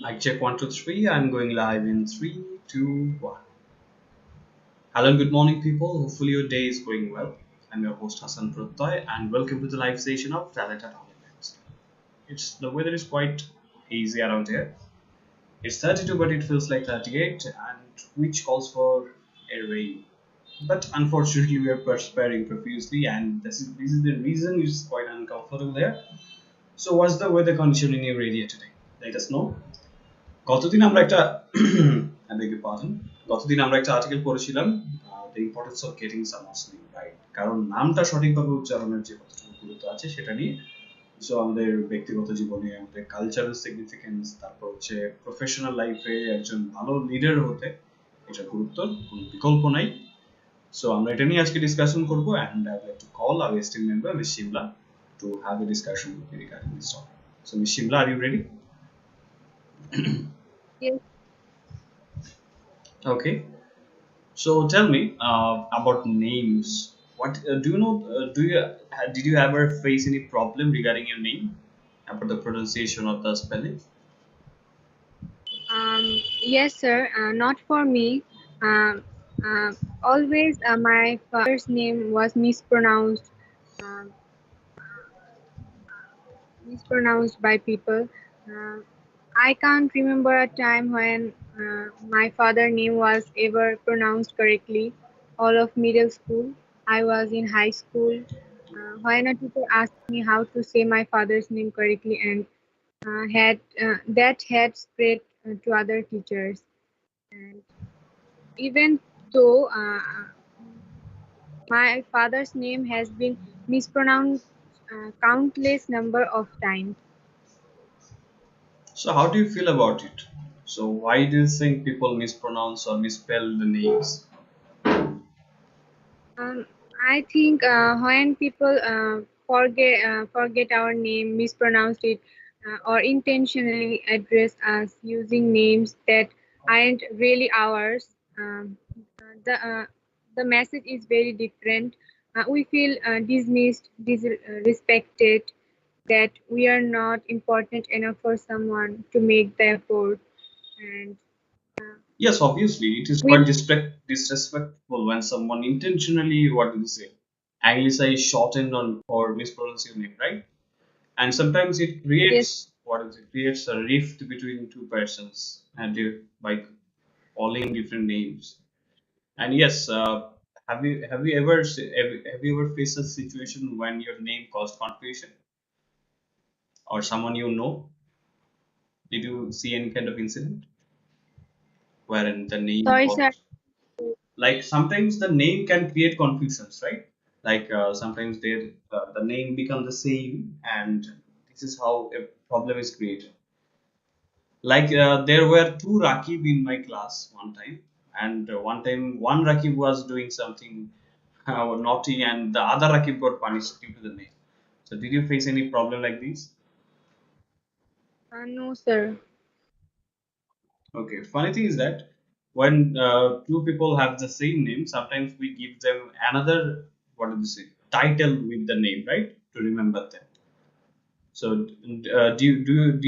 Mic check 1 2 3. I'm going live in 3 2 1. Hello and good morning, people. Hopefully your day is going well. I'm your host Hassan Prottoy, and welcome to the live session of TalentHut Online Language. It's the weather is quite easy around here. It's 32, but it feels like 38, and which calls for a rain. But unfortunately, we are perspiring profusely, and this is the reason it's quite uncomfortable there. So, what's the weather condition in your area today? Let us know. গতদিন আমরা একটা I beg your pardon, গতদিন আমরা একটা article পড়েছিলাম the importance of getting someone name right, কারণ নামটা সঠিকভাবে উচ্চারণের যে কতটুকু গুরুত্ব আছে সেটা নিয়ে। সো আমাদের ব্যক্তিগত জীবনে, আমাদের কালচারাল সিগনিফিকেন্স, তারপর হচ্ছে প্রফেশনাল লাইফে একজন ভালো লিডার হতে এটা গুরুত্ব কোনো বিকল্প নাই। সো আমরা এটা নিয়ে আজকে ডিসকাশন করবো, and I like to call our esteem member miss Shimla to have a discussion regarding this topic. So miss Shimla, are you ready? Yes, Okay. So tell me about names. What do you know? Did you ever face any problem regarding your name, about the pronunciation or the spelling? yes, sir. Not for me. Um, Always, my father's name was um, mispronounced by people. Uh, I can't remember a time when my father's name was ever pronounced correctly. All of middle school, I was in high school. When a teacher asked me how to say my father's name correctly, and had that had spread to other teachers. And even though my father's name has been mispronounced countless number of times. So how do you feel about it? So why do you think people mispronounce or misspell the names? Um, I think when people forget our name, mispronounce it, or intentionally address us using names that aren't really ours, the message is very different. We feel dismissed, disrespected, that we are not important enough for someone to make the effort, and Yes, obviously, it is we quite disrespectful when someone intentionally, what do you say, anglicize, shorten, or mispronounce your name, right? And sometimes it yes. creates creates a rift between two persons, and by calling different names. And yes, have you ever faced a situation when your name caused confusion, or someone you know? Did you see any kind of incident wherein the name Sorry, sir. caused, like sometimes the name can create confusions, right? Like sometimes the name become the same, and this is how a problem is created. Like there were two Rakib in my class one time, and one time one Rakib was doing something naughty, and the other Rakib got punished due to the name. So did you face any problem like this? No, sir. Okay. Funny thing is that when two people have the same name, sometimes we give them another, what do they say, title with the name, right, to remember them. So did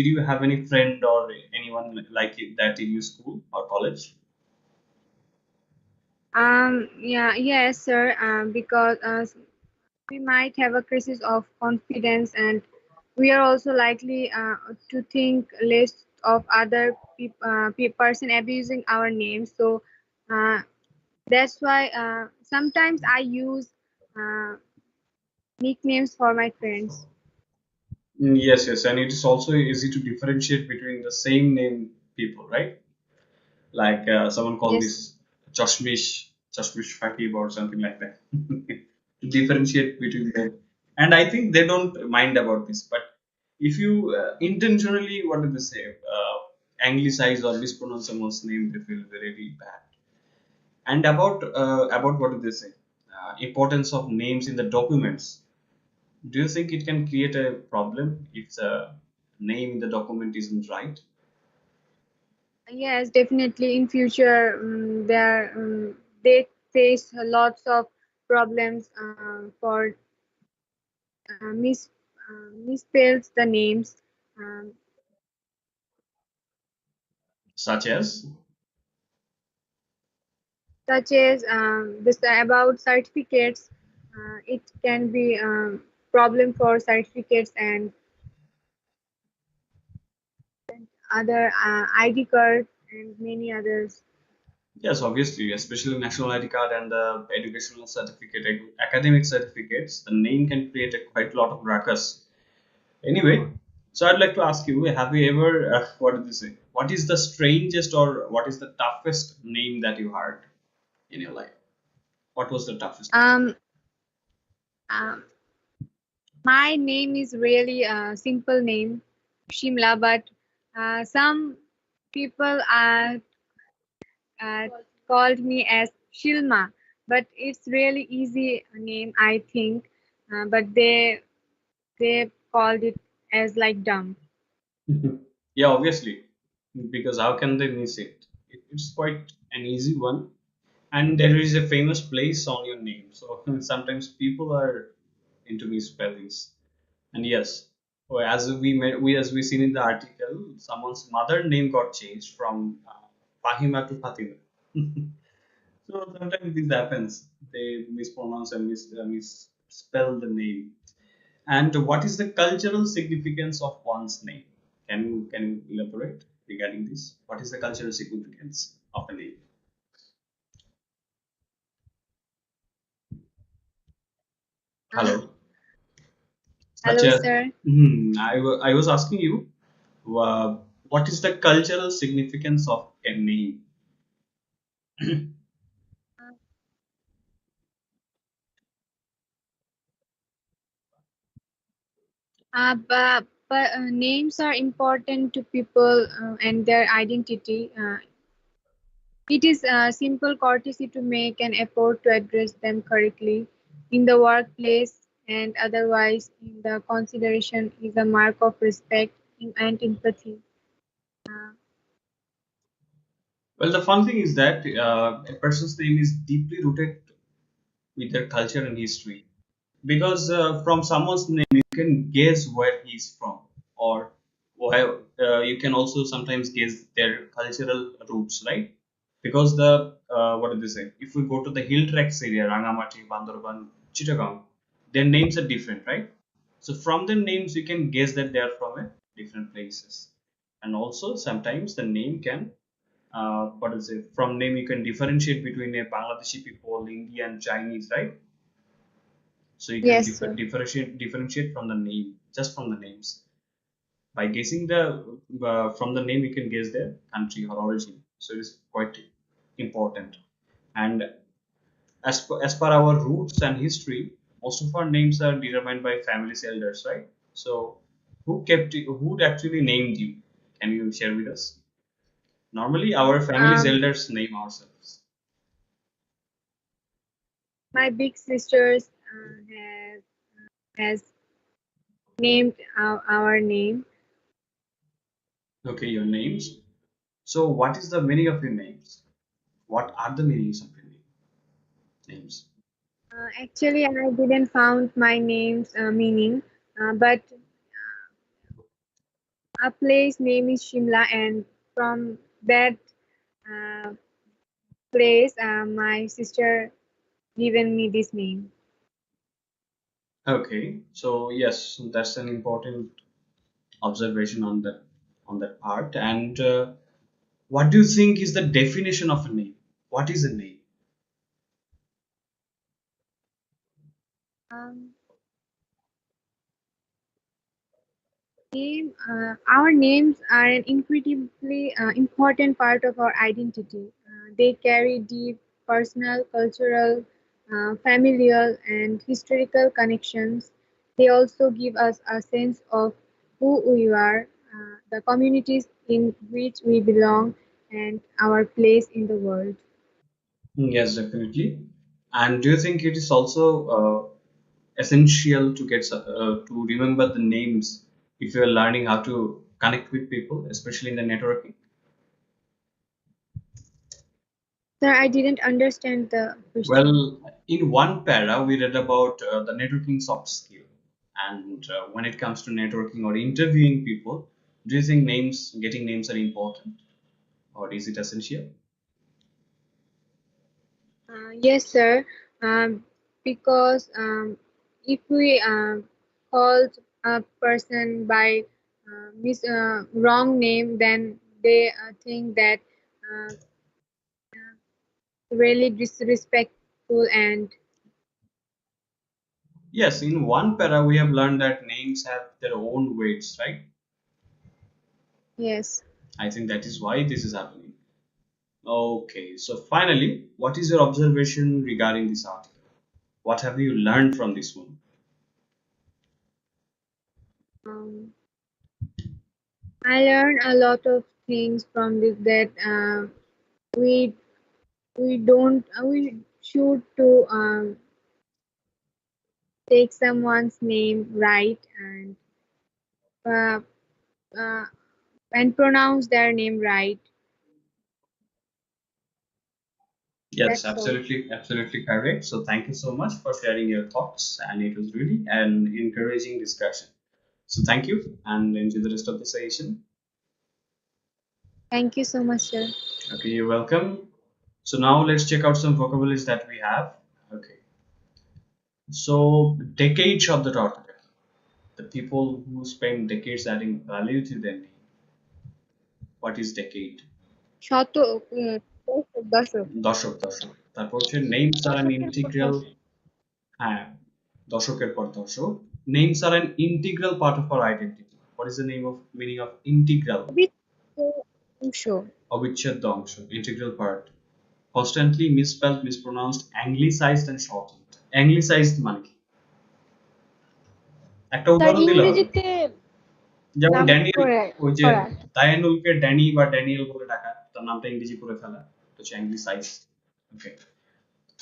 you have any friend or anyone like it that in your school or college? Yeah, yes, sir. Because we might have a crisis of confidence, and we are also likely to think less of other person abusing our names. So uh, that's why sometimes I use uh, nicknames for my friends. Yes, yes, and it is also easy to differentiate between the same name people, right? Like someone called Yes, this Chashmish Fakib or something like that. To differentiate between them, and I think they don't mind about this. But if you intentionally, what do they say, anglicize or mispronounce someone's name, they feel very bad. And about what do they say, importance of names in the documents. Do you think it can create a problem if the name in the document isn't right? yes, definitely. In future, they face lots of problems for uh, mis misspells the names. Um, such as. such as this about certificates. It can be problem for certificates and other ID cards and many others. Yes, obviously, especially national ID card and the educational certificate, academic certificates, the name can create a quite lot of ruckus. Anyway, so I'd like to ask you, have you ever, what did you say? What is the strangest or what is the toughest name that you heard in your life? What was the toughest name? Um, um, my name is really a simple name, Shimla, but some people uh, called me as Shilma, but it's really easy name, I think. But they called it as like dumb. Yeah, obviously, because how can they miss it? It's quite an easy one, and there is a famous place on your name. So sometimes people are into misspellings. And yes, as we seen in the article, someone's mother name got changed from Fahima to Fatima. So sometimes this happens. They mispronounce and misspell the name. And what is the cultural significance of one's name? Can you elaborate regarding this? What is the cultural significance of a name? Uh, Hello. Such Hello, as, sir. I was asking you, uh, what is the cultural significance of a name? But names are important to people and their identity. It is a simple courtesy to make an effort to address them correctly in the workplace and otherwise in the consideration is a mark of respect and empathy. Uh, Well, the fun thing is that a person's name is deeply rooted with their culture and history. Because from someone's name you can guess where he's from, or where you can also sometimes guess their cultural roots, right? Because the what did they say? If we go to the hill tracks area, Rangamati, Bandharban, Chittagong, their names are different, right? So from their names you can guess that they are from a different places, and also sometimes the name can what is it? From name you can differentiate between a Bangladeshi people, Indian, Chinese, right? So you can yes, sir. differentiate from the name, just from the names. By guessing the from the name, you can guess their country or origin. So it is quite important. And as per our roots and history, most of our names are determined by family's elders, right? So who actually named you? Can you share with us? Normally, our family's Um, elders name ourselves. my big sisters has named our name. Okay, your names. So what is the meaning of your names? What are the meanings of your names? Actually, I didn't found my name's meaning, but a place name is Shimla, and from that uh, place, my sister given me this name. Okay, so yes, that's an important observation on that part. And what do you think is the definition of a name? What is a name? Um, our names are an incredibly important part of our identity. They carry deep personal, cultural, familial, and historical connections. They also give us a sense of who we are, the communities in which we belong, and our place in the world. Yes, definitely. And do you think it is also essential to to remember the names if you are learning how to connect with people, especially in the networking? Sir, I didn't understand the question. Well, in one para, we read about the networking soft skill. And when it comes to networking or interviewing people, do you think getting names are important? or is it essential? Yes, sir. Because if we call a person by wrong name, then they think that uh, really disrespectful and Yes, in one para we have learned that names have their own weights, right? yes. I think that is why this is happening. Okay, so finally, what is your observation regarding this article? What have you learned from this one? Um, I learned a lot of things from this that we we don't we should to take someone's name right uh, uh, and pronounce their name right. Yes, That's all. absolutely correct. So thank you so much for sharing your thoughts, and it was really an encouraging discussion. So thank you, and enjoy the rest of the session. Thank you so much, sir. Okay, you're welcome. So now let's check out some vocabularies that we have. Okay, so decade শব্দটা অর্থ কি? The people who spend decades adding value to their name. What is decade? শত দশক দশক। তারপর হচ্ছে names are an দশকের পর integral, দশক হ্যাঁ, দশকের পর দশক। Names are an integral part of our identity. What is the name of meaning of integral? অবিচ্ছেদ্য অংশ অবিচ্ছেদ্য অংশ, integral part. Constantly misspelled, mispronounced, anglicized and shortened. Anglicized মানে কি? একটা তার উদাহরণ দিলে হবে। ইংরেজিতে যেমন নাম ড্যানিয়েল, করে ওই যে করা ডায়ানুলকে ড্যানি বা ড্যানিয়েল বলে ডাকা, তার নামটা ইংরেজি করে ফেলা, এটা হচ্ছে অ্যাংলিসাইজ। ওকে,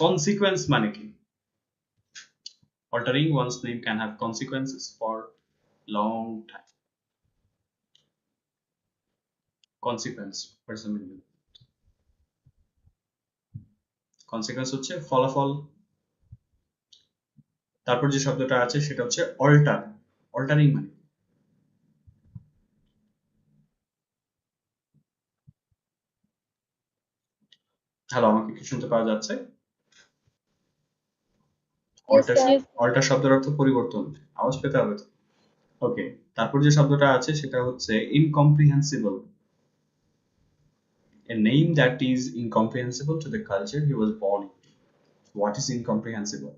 কনসিকোয়েন্স মানে কি? Altering one's name can have consequences for long time. Consequence, what's the meaning? Consequence হচ্ছে ফলাফল। তারপর যে শব্দটা আছে সেটা হচ্ছে অল্টার। অল্টারিং মানে, হ্যালো, আমাকে কি শুনতে পাওয়া যাচ্ছে? ইয়েস অল্টার, স্যার অল্টার শব্দের অর্থ পরিবর্তন, আওয়াজ পেতে হবে তো। ওকে, তারপর যে শব্দটা আছে সেটা হচ্ছে ইনকম্প্রিহেন্সিবল। A name that is incomprehensible to the culture he was born into. What is incomprehensible?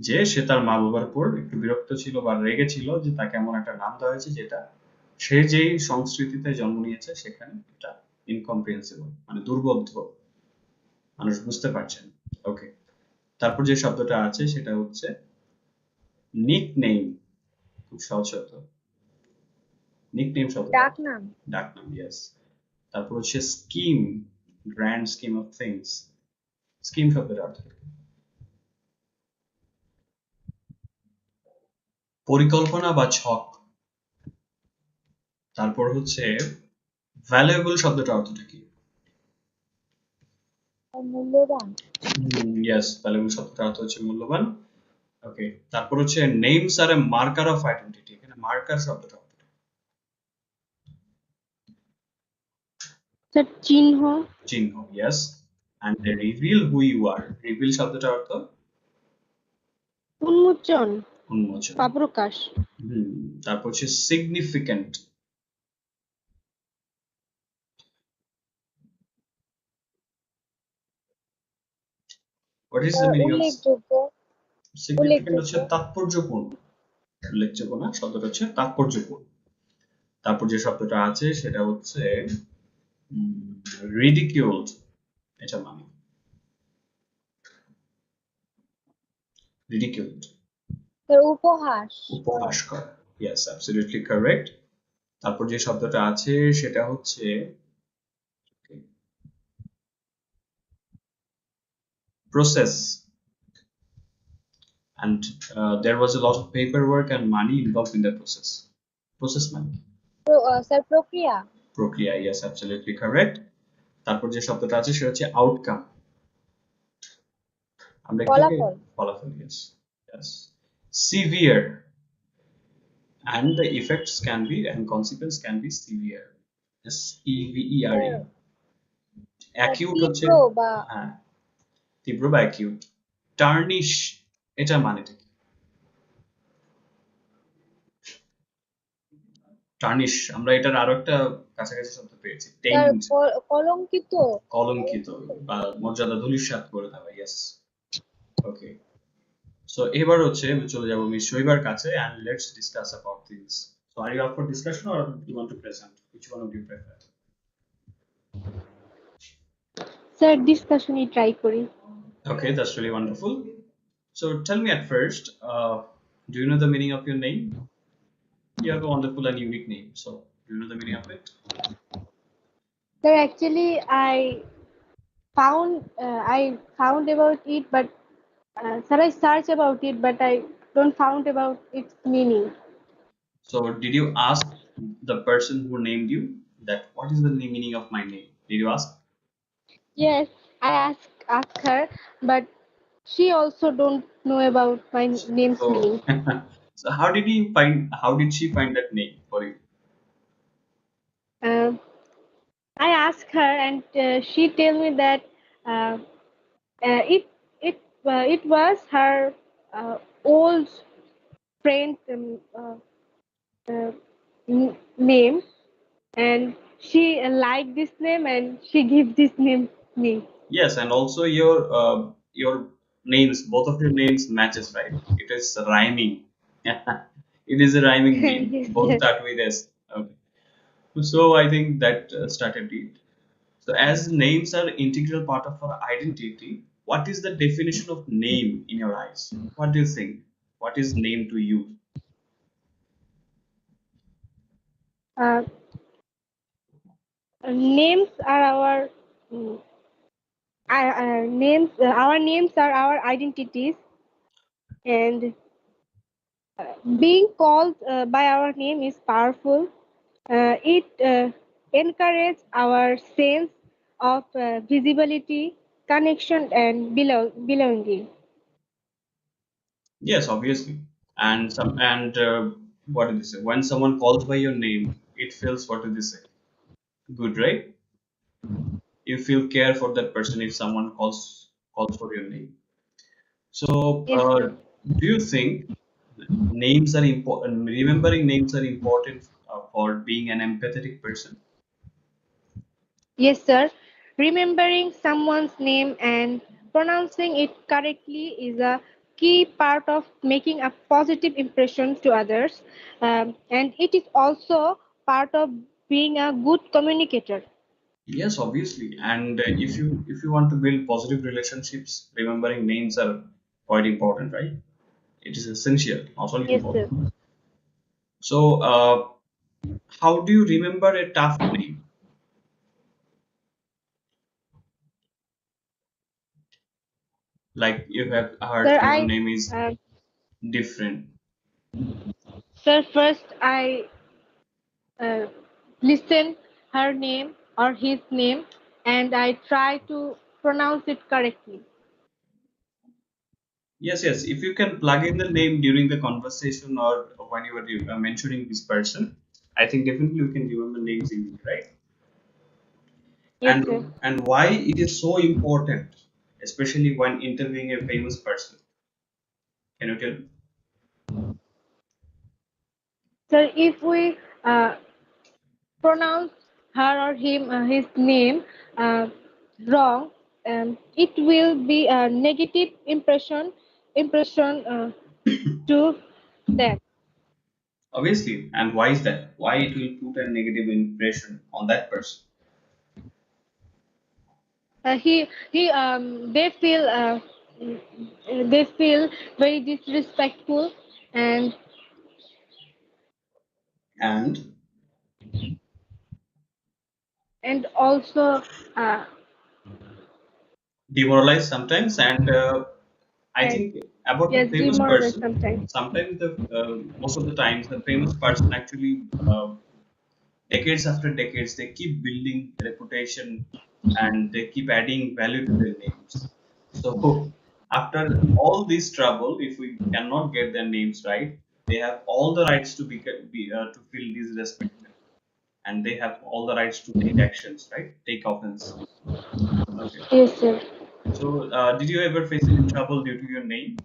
যে সে তার মা বাবার উপর একটু বিরক্ত ছিল বা রেগে ছিল যে তাকে এমন একটা নাম দেওয়া হয়েছে যেটা সে যেই সংস্কৃতিতে জন্ম নিয়েছে সেখানে এটা ইনকম্প্রিহেন্সিবল, মানে দুর্বোধ্য, মানুষ বুঝতে পারছে না। ওকে, তারপর যে শব্দটা আছে সেটা হচ্ছে নিক নেম। খুব সহজ শব্দ, নিক নেম শব্দটা, ডাক নাম ডাক নাম, ইয়েস। তারপর হচ্ছে scheme, grand scheme of things. Scheme শব্দের অর্থ কি? পরিকল্পনা বা ছক। তারপর হচ্ছে ভ্যালুয়েবল শব্দটা অর্থটা কি? মূল্যবান ইয়েস, ভ্যালুয়েবল শব্দটার অর্থ হচ্ছে মূল্যবান। ওকে, তারপর হচ্ছে names are a marker of identity. এখানে মার্কার শব্দটা অর্থ কি? স্যার চিহ্ন চিহ্ন, yes. And they reveal who you are. Reveal শব্দটার অর্থ উন্মোচন উন্মোচন। বা প্রকাশ তারপর হচ্ছে significant. What is the meaning of উল্লেখযোগ্য সিগনিফিক্যান্ট? উল্লেখযোগ্য হচ্ছে তাৎপর্যপূর্ণ। উল্লেখযোগ্য না, শব্দটা হচ্ছে তাৎপর্যপূর্ণ। তারপর যে শব্দটা আছে সেটা হচ্ছে রিডিকিউলড। এটা মানে রিডিকিউলড, স্যার উপহাস করা উপহাস করা। Yes, absolutely correct. তারপর যে শব্দটা আছে সেটা হচ্ছে process, and there was a lot of paperwork and money involved in that process. Process মানে স্যার প্রক্রিয়া প্রক্রিয়া, yes, absolutely correct. তারপর যে শব্দটা আছে সেটা হচ্ছে আউটকাম। আমরা কি ফলাফল ফলাফল, yes, yes. Severe, and the effects can be and consequence can be severe. severe sir acute হচ্ছে তীব্র বা হ্যাঁ তীব্র বা acute টার্নিশ এটা মানেটা কি টার্নিশ আমরা এটার আরো একটা কাছাকাছি শব্দ পেয়েছি স্যার টেন্ট কলঙ্কিত কলঙ্কিত কলঙ্কিত বা মর্যাদা ধূলিসাৎ করে দেওয়া ইয়েস ওকে সো এবার হচ্ছে আমি চলে যাব মিস শৈবার কাছে and let's discuss about this. So are you up for discussion or you want to present? Which one would you prefer? Sir ডিসকাশনই ট্রাই করি Okay, that's really wonderful. So tell me at first, do you know the meaning of your name? You have a wonderful and unique name. So do you know the meaning of it? Sir actually I found about it, but sir, I search about it, but I don't found about its meaning. So did you ask the person who named you that what is the meaning of my name? Did you ask? Yes, I asked her, but she also don't know about my name's So meaning. so how did he find? How did she find that name for you? Uh, I asked her, and she tell me that uh, it was her old friend name, and she liked this name, and she give this name me. Yes, and also your names, both of your names matches, right? It is rhyming. It is a rhyming name. Yes, Both yes. start with S. Okay. So I think that started it. So as names are integral part of our identity, what is the definition of name in your eyes? What do you think? What is name to you? Uh, names are our mm, names. Our names are our identities, and being called by our name is powerful. It encourages our sense of visibility, connection, and belonging. Yes, obviously. And what do they say? When someone calls by your name, it feels what do they say? Good, right? You feel care for that person if someone calls for your name. So, Yes, sir. do you think names are important? Remembering names are important for being an empathetic person. Yes, sir. Remembering someone's name and pronouncing it correctly is a key part of making a positive impression to others, and it is also part of being a good communicator. Yes, obviously. And if you want to build positive relationships, remembering names are quite important, right? It is essential, not only Yes, sir. important. So, how do you remember a tough name? Like you have heard Sir, your I, name is uh, different. sir, first I uh, listen her name or his name, and I try to pronounce it correctly. Yes, yes. If you can plug in the name during the conversation or when you were mentioning this person, I think definitely you can remember names easily, right? Yes, sir. And why it is so important, especially when interviewing a famous person. Can you tell? Sir, if we pronounce her or him his name uh, wrong, it will be a negative impression to them. Obviously, and why is that? Why it will put a negative impression on that person? They feel very disrespectful, and And also uh, demoralized sometimes. And I and think about a yes, famous demoralized person, sometimes. sometimes the most of the times the famous person actually decades after decades they keep building reputation and they keep adding value to their names. So after all this trouble, if we cannot get their names right, they have all the rights to to feel disrespected, and they have all the rights to take actions, right? Take offense. Okay. Yes, sir. So, did you ever face any trouble due to your name,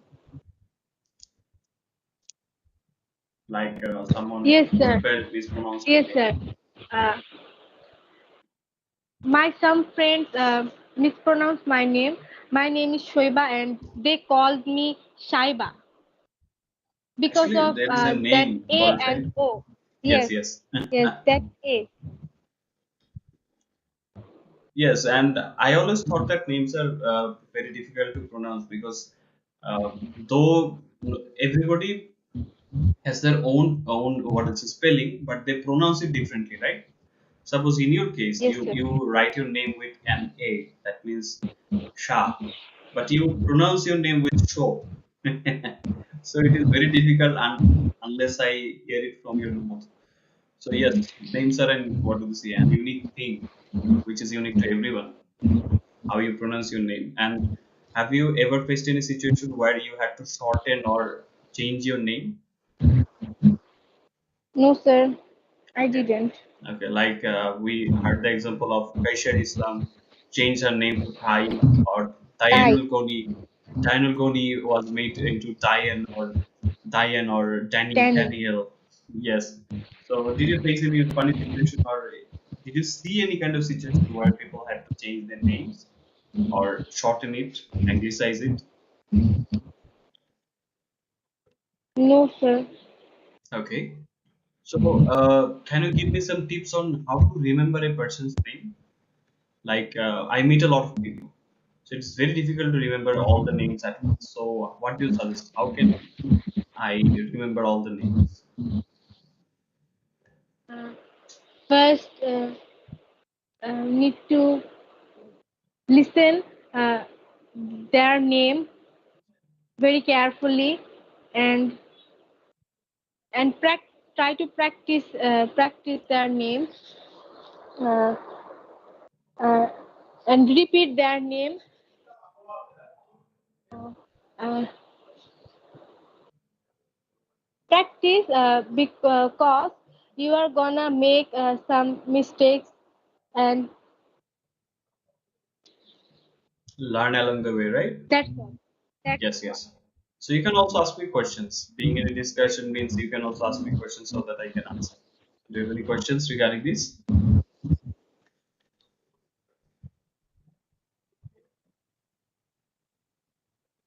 like someone Yes, sir. mispronounced your Yes, name? sir. Uh, my some friends mispronounced my name. My name is Shoiba, and they called me Shaiba because Actually, of there is a that name A called, right? and O. Yes, Yes, yes. yes, that A. Yes, and I always thought that names are very difficult to pronounce because though everybody has their own what is the spelling, but they pronounce it differently, right? Suppose in your case, Yes, you sir. write your name with an A, that means Shah, but you pronounce your name with Sho. So it is very difficult unless I hear it from your mouth. So yes, names are an what do you say, an unique thing which is unique to everyone, how you pronounce your name. And have you ever faced any situation where you had to shorten or change your name? No, sir, I Okay. didn't. Okay, like we heard the example of Kaishar Islam changed her name to Thai, or I. Dianul Goni. Dianul Goni was made into Diane or Danny. Daniel. Yes. So did you face any funny situation, or did you see any kind of situation where people had to change their names or shorten it, anglicize it? No, sir. Okay. So can you give me some tips on how to remember a person's name? Like I meet a lot of people, so it's very difficult to remember all the names at once. So what do you suggest? How can I remember all the names? Uh, First, need to listen their name very carefully and try to practice their names uh, uh, and repeat their name. Uh, Practice because you are gonna make some mistakes, and Learn along the way, right? that's all. That's Yes, all. yes. So you can also ask me questions. Being in a discussion means you can also ask me questions so that I can answer. Do you have any questions regarding this?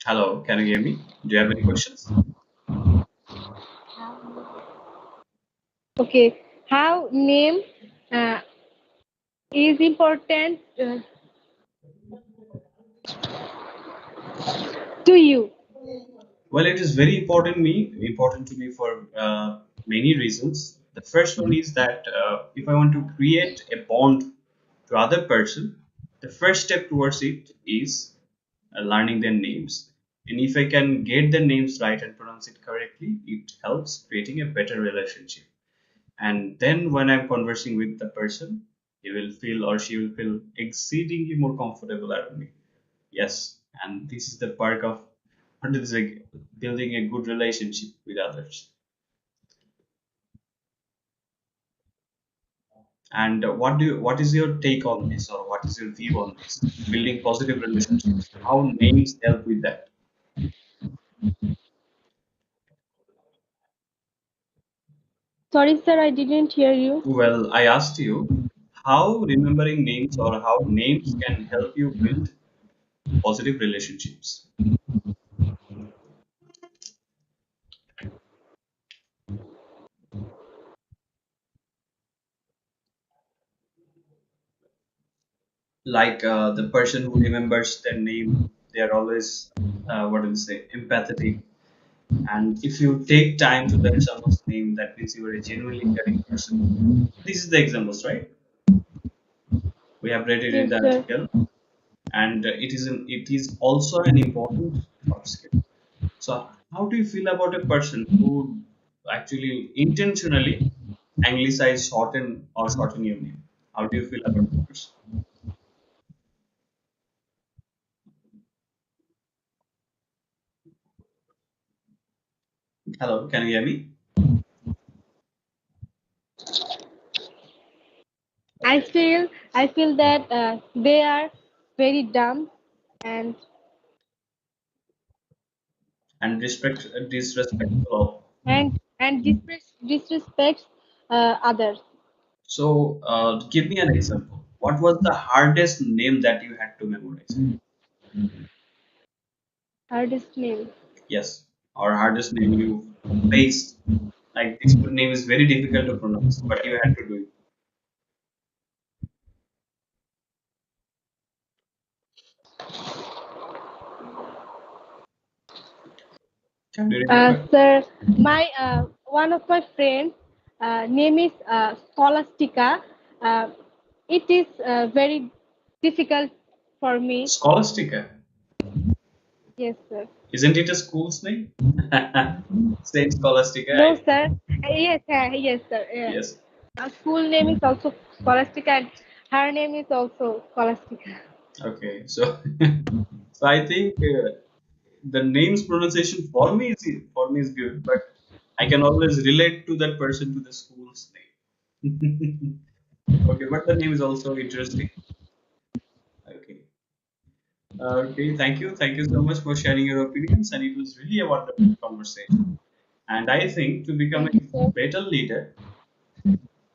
Hello, can you hear me? Do you have any questions? Okay, how name uh, is important to you? Well, it is very important to me for many reasons. The first one is that if I want to create a bond to other person, the first step towards it is learning their names. And if I can get their names right and pronounce it correctly, it helps creating a better relationship. And then when I'm conversing with the person, he will feel or she will feel exceedingly more comfortable around me. Yes, and this is the perk of what is like building a good relationship with others. And what is your take on this, or what is your view on this? Building positive relationships. How names help with that? Sorry, sir, I didn't hear you. Well, I asked you how remembering names or how names can help you build positive relationships. Like the person who remembers their name, they are always what do you say, empathetic. And if you take time to learn someone's name, that means you are a genuinely caring person. This is the examples, right? We have read it in Yes, the sir. article, and it is also an important soft skill. So, how do you feel about a person who actually intentionally anglicize, shorten your name? How do you feel about that person? Hello, can you hear me? I Okay. feel I feel that they are very dumb and And disrespectful. disrespects others. So, give me an example. What was the hardest name that you had to memorize? Hardest name. Yes, or hardest name you faced. Like this name is very difficult to pronounce, but you had to do it. Can you remember? Sir, my one of my friends name is Scholastica. Uh, it is very difficult for me. Scholastica. Yes, sir. Isn't it a school's name? Same Scholastica. No, sir. Yes, sir. Yes. Our school name is also Scholastica, and her name is also Scholastica. Okay. So, so I think the name's pronunciation for me is good, but I can always relate to that person to the school's name. Okay, but the name is also interesting. Okay. Okay, thank you so much for sharing your opinions, and it was really a wonderful conversation. And I think to become Thank you, a sir. better leader,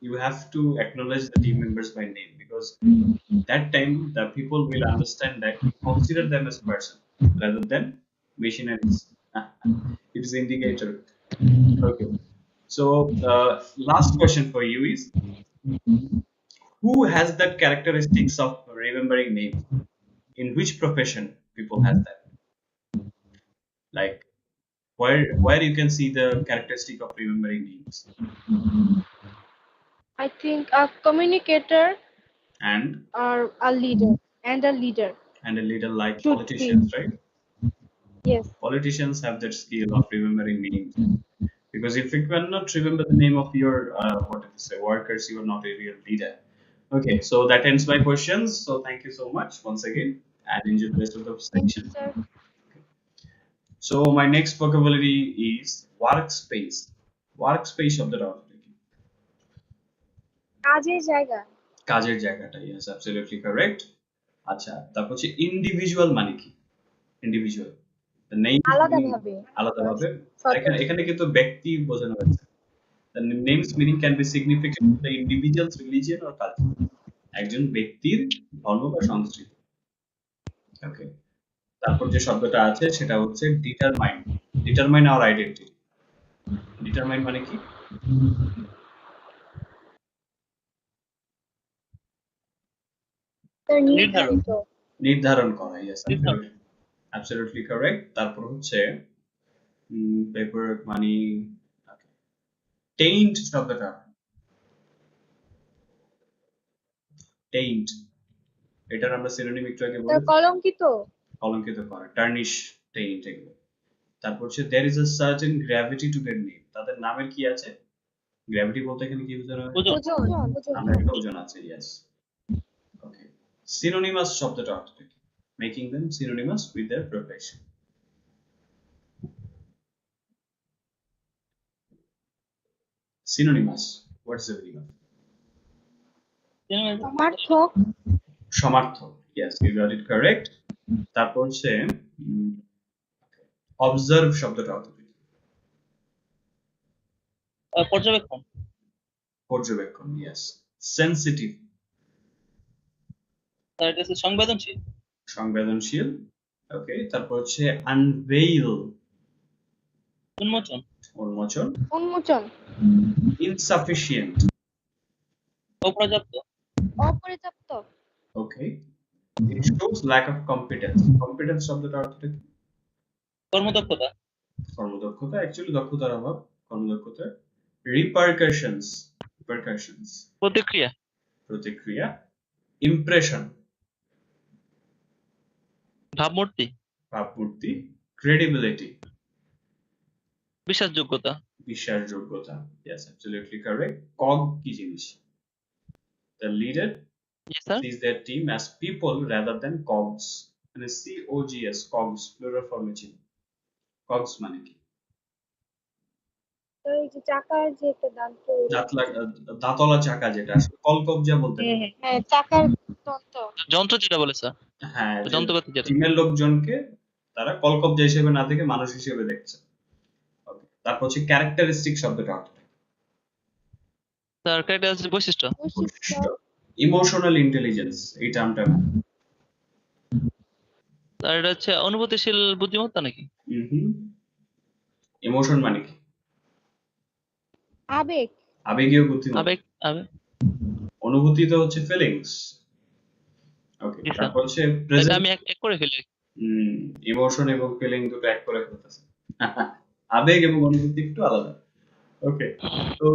you have to acknowledge the team members by name because that time the people will understand that you consider them as person rather than machineries. It is indicator. Okay. So last question for you is who has that characteristics of remembering names? In which profession people has that? Like where you can see the characteristic of remembering names I think a communicator and or a leader and a leader a little like should be. politicians, right? Yes. Politicians have that skill of remembering names because if you cannot remember the name of your what do you say workers, you are not a real leader. Okay, so that ends my questions. So thank you so much once again and enjoy the rest of the Thank you, section. sir. So my next vocabulary is workspace. Workspace শব্দটা অর্থ কি? কাজের জায়গা। কাজের জায়গাটা, yes, absolutely correct. আচ্ছা, তারপর হচ্ছে ইন্ডিভিজুয়াল মানে কি? ইন্ডিভিজুয়াল, the names meaning আলাদাভাবে। আলাদাভাবে। এখানে সত্য। এখানে কিন্তু ব্যক্তি বোঝানো হয়েছে। The names meaning can be significant to the individual's religion or culture. একজন ব্যক্তির ধর্ম বা সংস্কৃতি। ওকে, তারপর যে শব্দটা আছে সেটা হচ্ছে determine. Determine our identity. Determine মানে কি? স্যার নির্ধারণ নির্ধারিত। নির্ধারণ করা, yes, নির্ধারণ absolutely, absolutely correct. তারপর হচ্ছে পেপার মানি টেইন্ট শব্দটা, টেইন্ট, এটার আমরা সিনোনিম একটু আগে স্যার বলেছি, কলঙ্কিত। কলঙ্কিত করা, টার্নিশ, টেইন্ট এগুলো। তারপর হচ্ছে there is a certain gravity to their name, তাদের নামের কি আছে? গ্র্যাভিটি বলতে এখানে কি বোঝানো হয়েছে? ওজন ওজন। ওজন। নামের একটা ওজন আছে, yes. ওকে, সিনোনিমাস শব্দটা অর্থটা কি? Making them synonymous with their profession. Synonymous, what's the meaning of it? সমার্থক। সমার্থক, yes, you got it correct. তারপর হচ্ছে অবজার্ভ শব্দটা অর্থটা কি? পর্যবেক্ষণ পর্যবেক্ষণ, yes. সেনসিটিভ, তার এটা হচ্ছে সংবেদনশীল সংবেদনশীল। ওকে, তারপর হচ্ছে আনভেইল, উন্মোচন উন্মোচন। উন্মোচন। ইনসাফিসিয়েন্ট, অপর্যাপ্ত অপর্যাপ্ত। ওকে, it shows lack of competence. Competence শব্দটা অর্থটা কি? কর্মদক্ষতা কর্মদক্ষতা, অ্যাকচুয়ালি দক্ষতার অভাব, কর্মদক্ষতা। রিপারকাশনস, রিপারকাশনস, প্রতিক্রিয়া প্রতিক্রিয়া। ইমপ্রেশন, ভাবমূর্তি ভাবমূর্তি। ক্রেডিবিলিটি, বিশ্বাসযোগ্যতা বিশ্বাসযোগ্যতা, yes, absolutely correct. কগ কি জিনিস? The leader G sir sees their team as people rather than cogs, মানে COGS, cogs plural form এ ছিল। cogs মানে কি? স্যার ওই যে চাকার যে একটা দান্ত দাঁতলা চাকা যেটা আসলে কলকবজা বলতে পারি। হ্যাঁ চাকার তন্ত। যন্ত্র যেটা বলে স্যার, হ্যাঁ, যে যন্ত্রপাতি যেটা। চীনের লোকজনকে তারা কলকবজা হিসেবে না দেখে মানুষ হিসেবে দেখছে। Okay, তারপর হচ্ছে ক্যারেক্টারিস্টিক শব্দটা অর্থ কি? স্যার ক্যারেক্টার বৈশিষ্ট্য। বৈশিষ্ট্য। ইমোশনাল ইন্টেলিজেন্স এই টার্মটা স্যার এটা হচ্ছে অনুভূতিশীল বুদ্ধিমত্তা নাকি? ইমোশন মানে কি? আবেগ। আবেগীয় বুদ্ধিমত্তা। আবেগ আবেগ অনুভূতি তো হচ্ছে ফিলিংস। ওকে, জি স্যার, তারপর হচ্ছে এটা প্রেজেন্ট। আমি এক করে ফেলি। ইমোশন এবং ফিলিং দুটো এক করে ফেলতেছে। আবেগ এবং অনুভূতি একটু আলাদা। ওকে, তো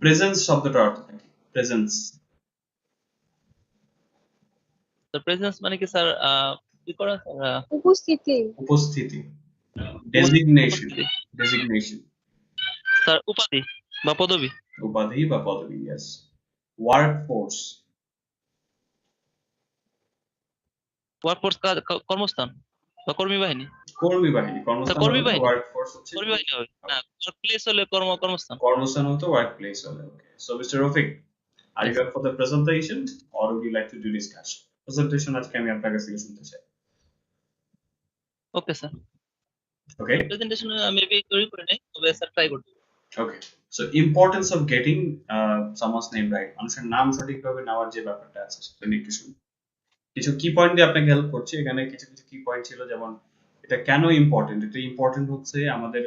প্রেজেন্স শব্দটা অর্থ কি? প্রেজেন্স। প্রেজেন্স মানে কি স্যার? কি করা স্যার? উপস্থিতি। উপস্থিতি। ডেজিগনেশন। উপস্থিতি। ডেজিগনেশন। স্যার উপাধি বা পদবি। উপাধি বা পদবি, ইয়েস। Work force. ওয়ার্কফোর্স কর্মস্থান বা কর্মী বাহিনী। কর্মী বাহিনী। স্যার কর্মস্থান কর্মী হলে বাহিনী, ওয়ার্ক ফোর্স হচ্ছে কর্মী বাহিনী হবে। হ্যাঁ, প্লেস হলে কর্মস্থান। কর্মস্থান হতো ওয়ার্ক প্লেস হলে। Okay, so mister Rafiq, are you Yes. Up for the presentation or would you like to do discussion? Presentation আজকে আমি আপনার কাছ থেকে শুনতে চাই। Okay sir, okay, presentation maybe তৈরি করে নেই, তবে স্যার ট্রাই করতে। Okay. So importance of getting someone's name right. মানুষের নাম সঠিকভাবে নেওয়ার যে ব্যাপারটা আছে সেটা নিয়ে একটু শুনি। কিছু কি পয়েন্ট দিয়ে আপনাকে হেল্প করছি। এখানে কিছু কিছু কি পয়েন্ট ছিল, যেমন এটা কেন ইম্পর্টেন্ট। এটা ইম্পর্টেন্ট হচ্ছে আমাদের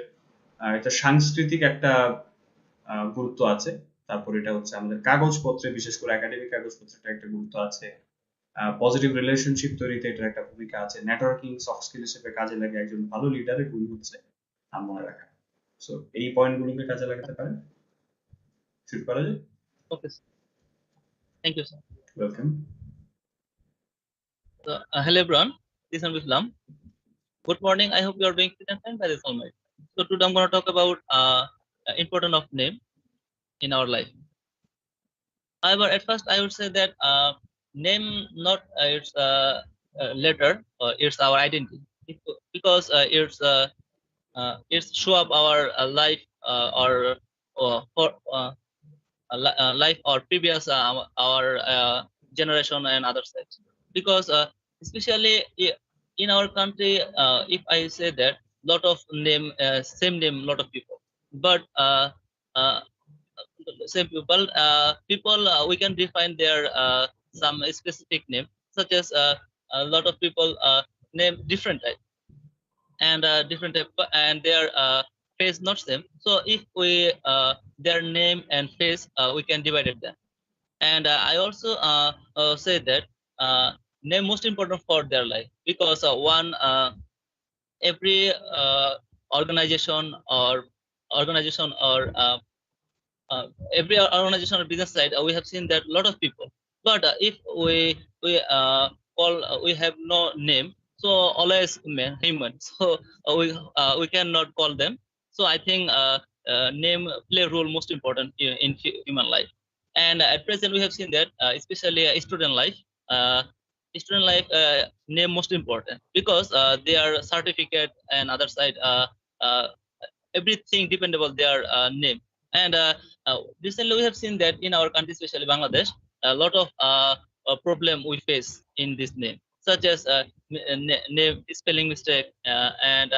এটা সাংস্কৃতিক একটা গুরুত্ব আছে। তারপর এটা হচ্ছে আমাদের কাগজপত্রে, বিশেষ করে একাডেমিক কাগজপত্রে একটা গুরুত্ব আছে। পজিটিভ রিলেশনশিপ তৈরিতে এটার একটা ভূমিকা আছে। নেটওয়ার্কিং সফট স্কিল হিসেবে কাজে লাগে। একজন ভালো লিডারের গুণ হচ্ছে নাম মনে রাখা। সো এই পয়েন্টগুলোকে কাজে লাগাতে পারেন। শুরু করা যায়। Okay sir, thank you sir. Welcome. So, hello everyone, this is Islam. Good morning. I hope you are doing fit and fine by this Almighty. So today I'm going to talk about importance of name in our life. However, at first I would say that name not its letter, it's our identity. Because it's show up our life or for life or previous our generation and other sides. Because especially in our country, if I say that lot of name same name lot of people, but uh, same people we can define their some specific name, such as a lot of people name different type and different type and their face not same. So if we their name and face we can divide it them. And I also say that name most important for their life, because one every organization or uh, every organization or business side, we have seen that a lot of people, but if we have no name, so always human, so we cannot call them. So I think name play a role most important in human life. And at present we have seen that especially student life, uh, name most important, because their certificate and other side uh, everything dependable their name. And recently we have seen that in our country, especially Bangladesh, a lot of problem we face in this name, such as name spelling mistake and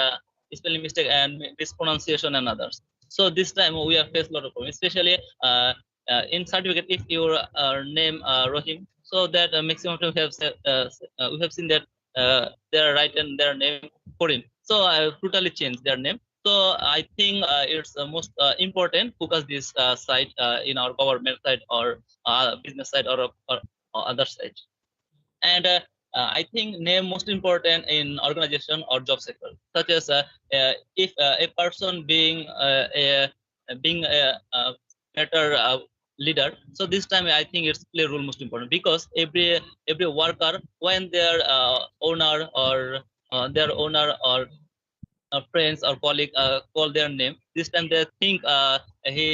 spelling mistake and mispronunciation and others. So this time we have faced a lot of problems, especially in certificate. If your name Rohim, so that maximum time we have seen that they are written their name Karim. So I totally changed their name. So I think it's most important focus this side in our government side or business side or other side. And I think name most important in organization or job sector, such as if a person being a better leader. So this time I think it's play role most important, because every worker, when their owner or friends or colleague call their name, this time they think he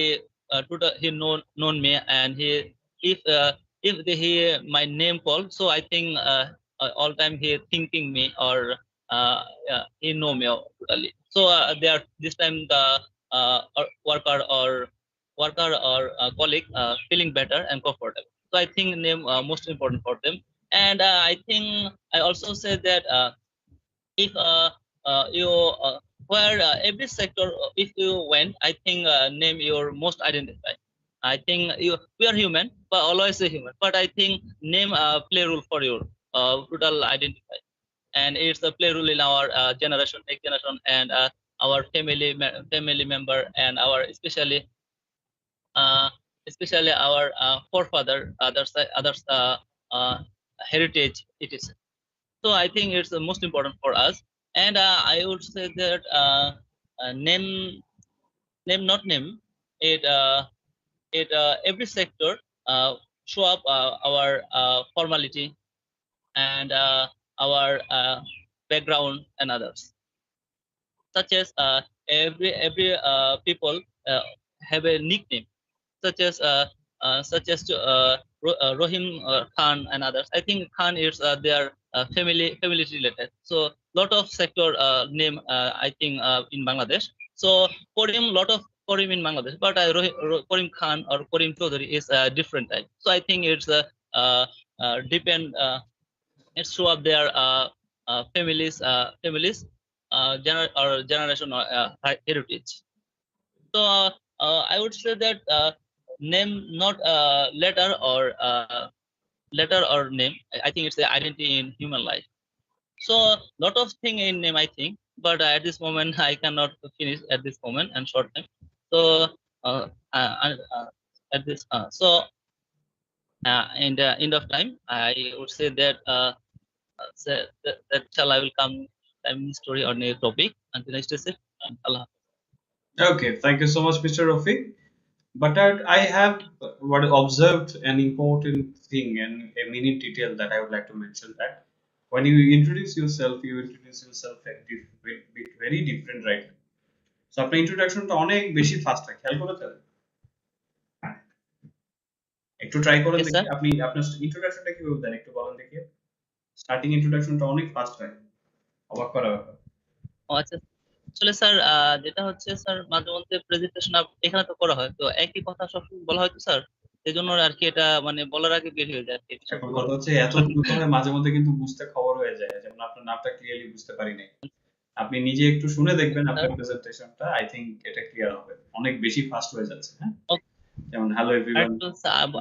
known me, and he my name call, so I think all time he thinking me or he know me totally. So they are this time the or colleague feeling better and comfortable. So I think name most important for them. And I think I also say that if you where every sector, if you went, I think name your most identify. I think we are human, but always a human. But I think name play role for your total identify, and it's a play role in our generation, next generation, and our family member, and our uh, especially our forefather, others uh, heritage. It is. So I think it's the most important for us. And I would say that name not name it every sector show up our formality and our background and others, such as every people uh, have a nickname, such as to, Rohim Khan and others. I think Khan is their family related. So lot of sector name I think in Bangladesh. So Korim, lot of Korim in Bangladesh, but Korim Khan or Korim Chaudhary is a different type. So I think it's depend. It's show of their families or generation or heritage. So I would say that name not letter or name. I think it's the identity in human life. So lot of thing in name I think, but at this moment I cannot finish at this moment and short time. So uh, at this in the end of time, I would say that that shall I will come time story on a topic until next session. Allah. Okay, thank you so much, Mr. Rafiq. But I have what observed an important thing and a mini detail that I would like to mention, that when you introduce yourself a bit very different, right? So আপনার ইন্ট্রোডাকশনটা অনেক বেশি fast হয়, খেয়াল করেছেন? একটু try করেন Yes, দেখি, sir. আপনি আপনার ইন্ট্রোডাকশনটা কিভাবে দেন একটু বলেন দেখি। স্টার্টিং ইন্ট্রোডাকশনটা অনেক ফাস্ট হয়, অবাক করা ব্যাপার। ও আচ্ছা। আসলে স্যার যেটা হচ্ছে স্যার মাঝে মধ্যে প্রেজেন্টেশন এখানে তো করা হয়, তো একই কথা সবসময় বলা হয় তো স্যার, এই জন্য আর কি এটা মানে বলার আগে বের হয়ে যায় আর কি, এটা এখন সবসময় কথা বলা হচ্ছে এত দ্রুত হয় মাঝে মধ্যে কিন্তু বুঝতে খবর হয়ে যায়, যেমন আপনার নামটা ক্লিয়ারলি বুঝতে পারি নাই। আপনি নিজে একটু শুনে দেখবেন স্যার। আপনার প্রেজেন্টেশনটা, আই থিংক এটা ক্লিয়ার হবে, অনেক বেশি ফাস্ট হয়ে যাচ্ছে। হ্যাঁ, ওকে, যেমন হ্যালো এভরিওয়ান, আরেকটু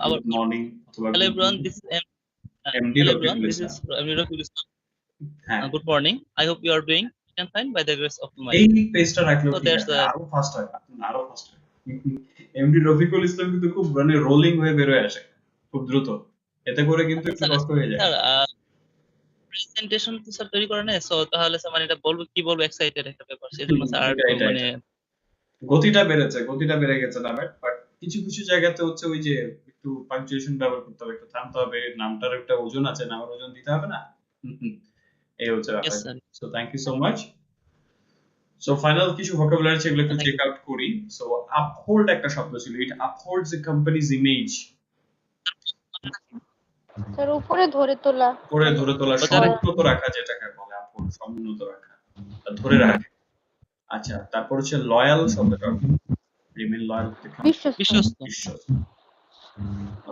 আবার গুড মর্নিং অথবা hello good everyone, evening. this is MD hello everyone, Rafiqul this is Islam. MD Rafik Islam. হ্যাঁ, Good morning. I hope you are doing and fine by the grace of my. এই পেজটা রাখলেও So ঠিক that's আছে, আরো fast হয়, আরো fast হয়। এমডি রফিকুল ইসলাম কিন্তু খুব মানে রোলিং হয়ে বের হয়ে আসে খুব দ্রুত, এতে করে কিন্তু আচ্ছা একটু স্যার, কষ্ট হয়ে যায়। স্যার প্রেজেন্টেশন তো স্যার তৈরি করে নেয়, সো তাহলে স্যার মানে এটা বলবো কি বলবো, এক্সাইটেড একটা ব্যাপার, সেজন্য স্যার আর এটা একটু এটা মানে এটা গতিটা বেড়েছে, গতিটা বেড়ে গেছে নামের, বাট কিছু কিছু জায়গাতে হচ্ছে ওই যে একটু পাংচুয়েশন ব্যবহার করতে হবে, একটু থামতে হবে, নামটার একটা ওজন আছে, নামের ওজন দিতে হবে না। এই হচ্ছে ইয়েস ব্যাপার। Sir. So thank you so much. So final কিছু ভোকাবুলারি সেগুলো একটু থ্যাংক চেক ইউ। আউট করি। সো আপহোল্ড একটা শব্দ ছিল, it upholds a company's image. Sir উপরে ধরে তোলা। করে ধরে তোলা, ওটা সমুন্নত রাখা, যেটাকে বলে আপহোল্ড, সমুন্নত রাখা, ধরে রাখা। আচ্ছা, তারপর হচ্ছে লয়াল শব্দটা, remain loyal to the company, বিশ্বস্ত। বিশ্বস্ত। বিশ্বস্ত।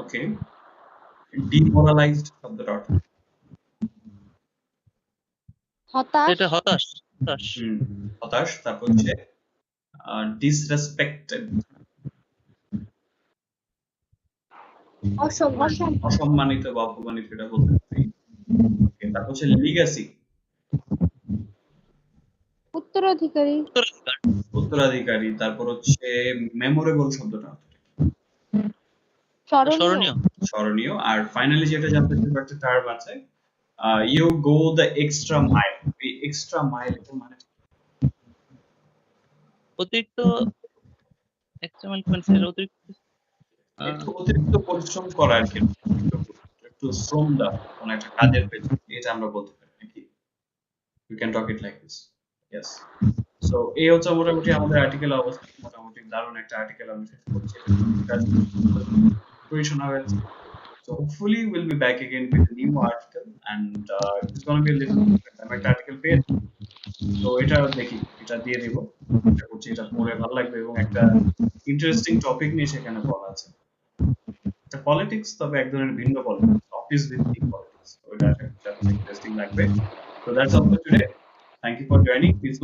ওকে, ডিমোরালাইজড শব্দটা অর্থ কি? হতাশ। এটা হতাশ, হতাশ। হতাশ। তারপর হচ্ছে ডিসরেসপেক্টেড, অসম্মান। অসম্মানিত বা অপমানিত, এটা বলতে পারি। ওকে, তারপর হচ্ছে লিগ্যাসি, উত্তরাধিকারী। উত্তরাধিকার। উত্তরাধিকারী। তারপর হচ্ছে মেমোরেবল শব্দটা অর্থ কি? স্মরণীয়। স্মরণীয়। স্মরণীয়। আর ফাইনালি যেটা জানতে চাইবো, একটা টার্ম আছে, you go the extra mile. এই এক্সট্রা মাইল এর মানে অতিরিক্ত এক্সট্রিমাল মানে স্যার অতিরিক্ত একটু অতিরিক্ত পরিশ্রম করা আর কি, একটু একটু শ্রম দেওয়া কোনো একটা কাজের পেছনে, এটা আমরা বলতে পারি নাকি? You can talk it like this. Yes. So এই হচ্ছে মোটামুটি আমাদের আর্টিকেল অবস্থা, মোটামুটি দারুণ একটা আর্টিকেল আমি শেষ করছি, খুবই শোনা হয়েছে। So hopefully we'll be back again with a new article, and it's going to be a little different. I'm একটা article পেয়েছি, তো এটা দেখি, এটা দিয়ে দিব। আশা করছি এটা পড়ে ভালো লাগবে এবং একটা ইন্টারেস্টিং টপিক নিয়ে সেখানে বলা আছে। এটা পলিটিক্স, তবে এক ধরনের ভিন্ন পলিটিক্স, অফিস ভিত্তিক পলিটিক্স। ওইটা আশা করছি আপনার ইন্টারেস্টিং লাগবে। So that's all for today. Thank you for joining. Peace.